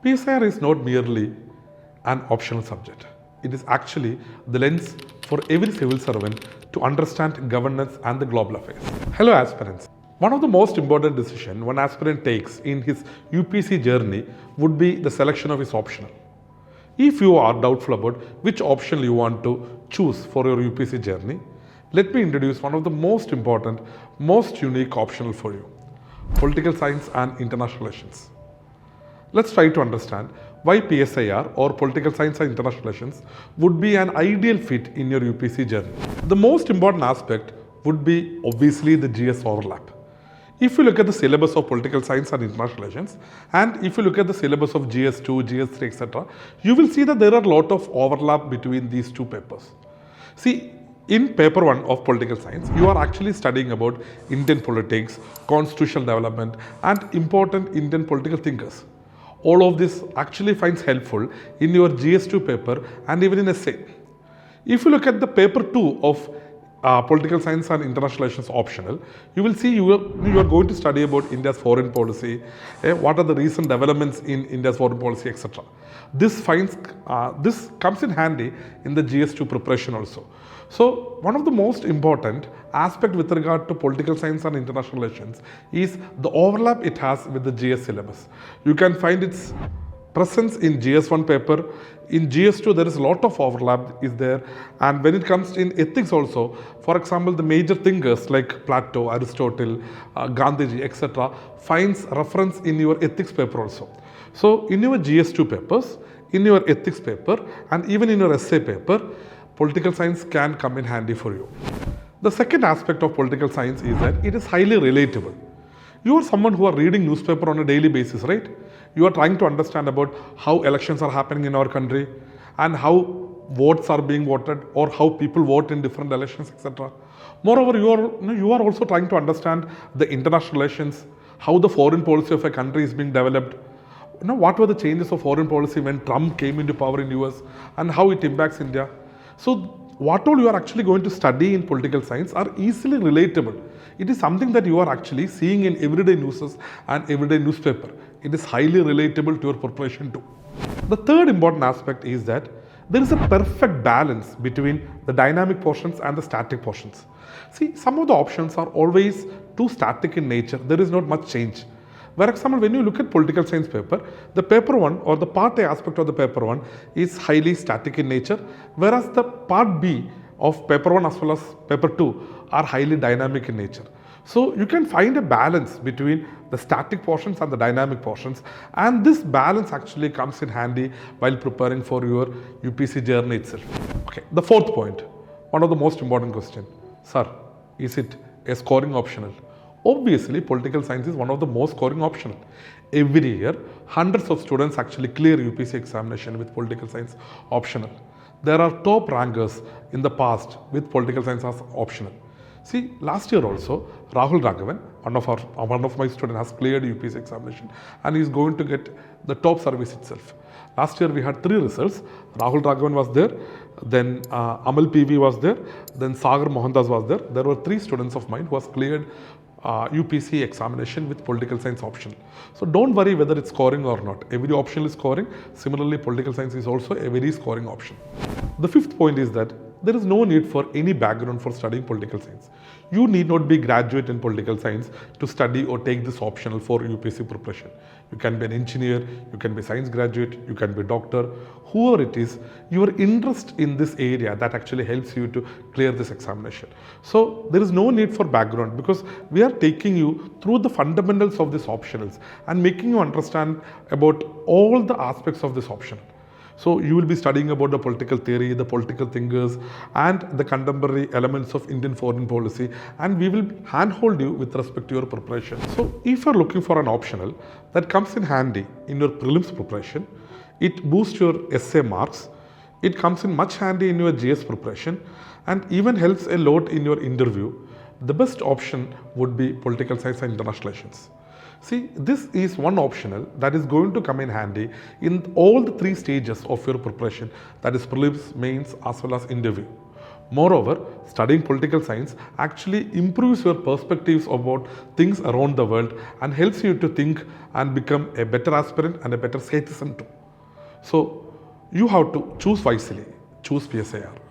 PSIR is not merely an optional subject. It is actually the lens for every civil servant to understand governance and the global affairs. Hello aspirants. One of the most important decisions one aspirant takes in his UPSC journey would be the selection of his optional. If you are doubtful about which optional you want to choose for your UPSC journey, let me introduce one of the most important, most unique optional for you: Political Science and International Relations. Let's try to understand why PSIR or Political Science and International Relations would be an ideal fit in your UPSC journey. The most important aspect would be obviously the GS overlap. If you look at the syllabus of Political Science and International Relations, and if you look at the syllabus of GS2, GS3, etc., you will see that there are a lot of overlap between these two papers. See, in paper 1 of Political Science, you are actually studying about Indian politics, constitutional development, and important Indian political thinkers. All of this actually finds helpful in your GS2 paper and even in essay. If you look at the paper 2 of Political Science and International Relations optional, you will see you are going to study about India's foreign policy, what are the recent developments in India's foreign policy, etc. This comes in handy in the GS2 preparation also. So one of the most important aspect with regard to Political Science and International Relations is the overlap it has with the GS syllabus. You can find its presence in GS1 paper. In GS2 there is a lot of overlap is there, and when it comes in ethics also, for example, the major thinkers like Plato, Aristotle, Gandhiji, etc. finds reference in your ethics paper also. So in your GS2 papers, in your ethics paper, and even in your essay paper, Political Science can come in handy for you. The second aspect of Political Science is that it is highly relatable. You are someone who are reading newspaper on a daily basis, right? You are trying to understand about how elections are happening in our country and how votes are being voted or how people vote in different elections, etc. Moreover, you are also trying to understand the international relations, how the foreign policy of a country is being developed. What were the changes of foreign policy when Trump came into power in US and how it impacts India. So what all you are actually going to study in political science are easily relatable. It is something that you are actually seeing in everyday news and everyday newspaper. It is highly relatable to your preparation too. The third important aspect is that there is a perfect balance between the dynamic portions and the static portions. See, some of the options are always too static in nature. There is not much change. For example, when you look at political science paper, the paper 1 or the part A aspect of the paper 1 is highly static in nature, whereas the part B of paper 1 as well as paper 2 are highly dynamic in nature. So you can find a balance between the static portions and the dynamic portions, and this balance actually comes in handy while preparing for your UPSC journey itself. Okay, the fourth point, one of the most important question. Sir, is it a scoring optional? Obviously, political science is one of the most scoring optional. Every year, hundreds of students actually clear UPSC examination with political science optional. There are top rankers in the past with political science as optional. See, last year also, Rahul Raghavan, one of my students, has cleared UPSC examination and is going to get the top service itself. Last year we had 3 results. Rahul Raghavan was there, then Amal PV was there, then Sagar Mohandas was there. There were 3 students of mine who has cleared UPSC examination with political science optional. So don't worry whether it's scoring or not. Every option is scoring. Similarly, political science is also a very scoring option. The fifth point is that there is no need for any background for studying political science. You need not be graduate in political science to study or take this optional for UPSC preparation. You can be an engineer, you can be a science graduate, you can be a doctor, whoever it is, your interest in this area that actually helps you to clear this examination. So there is no need for background because we are taking you through the fundamentals of these optionals and making you understand about all the aspects of this option. So you will be studying about the political theory, the political thinkers, and the contemporary elements of Indian foreign policy, and we will handhold you with respect to your preparation. So if you are looking for an optional that comes in handy in your prelims preparation, it boosts your essay marks, it comes in much handy in your GS preparation, and even helps a lot in your interview, the best option would be political science and international relations. See, this is one optional that is going to come in handy in all the 3 stages of your preparation, that is prelims, mains as well as interview. Moreover, studying political science actually improves your perspectives about things around the world and helps you to think and become a better aspirant and a better citizen too. So, you have to choose wisely, choose PSIR.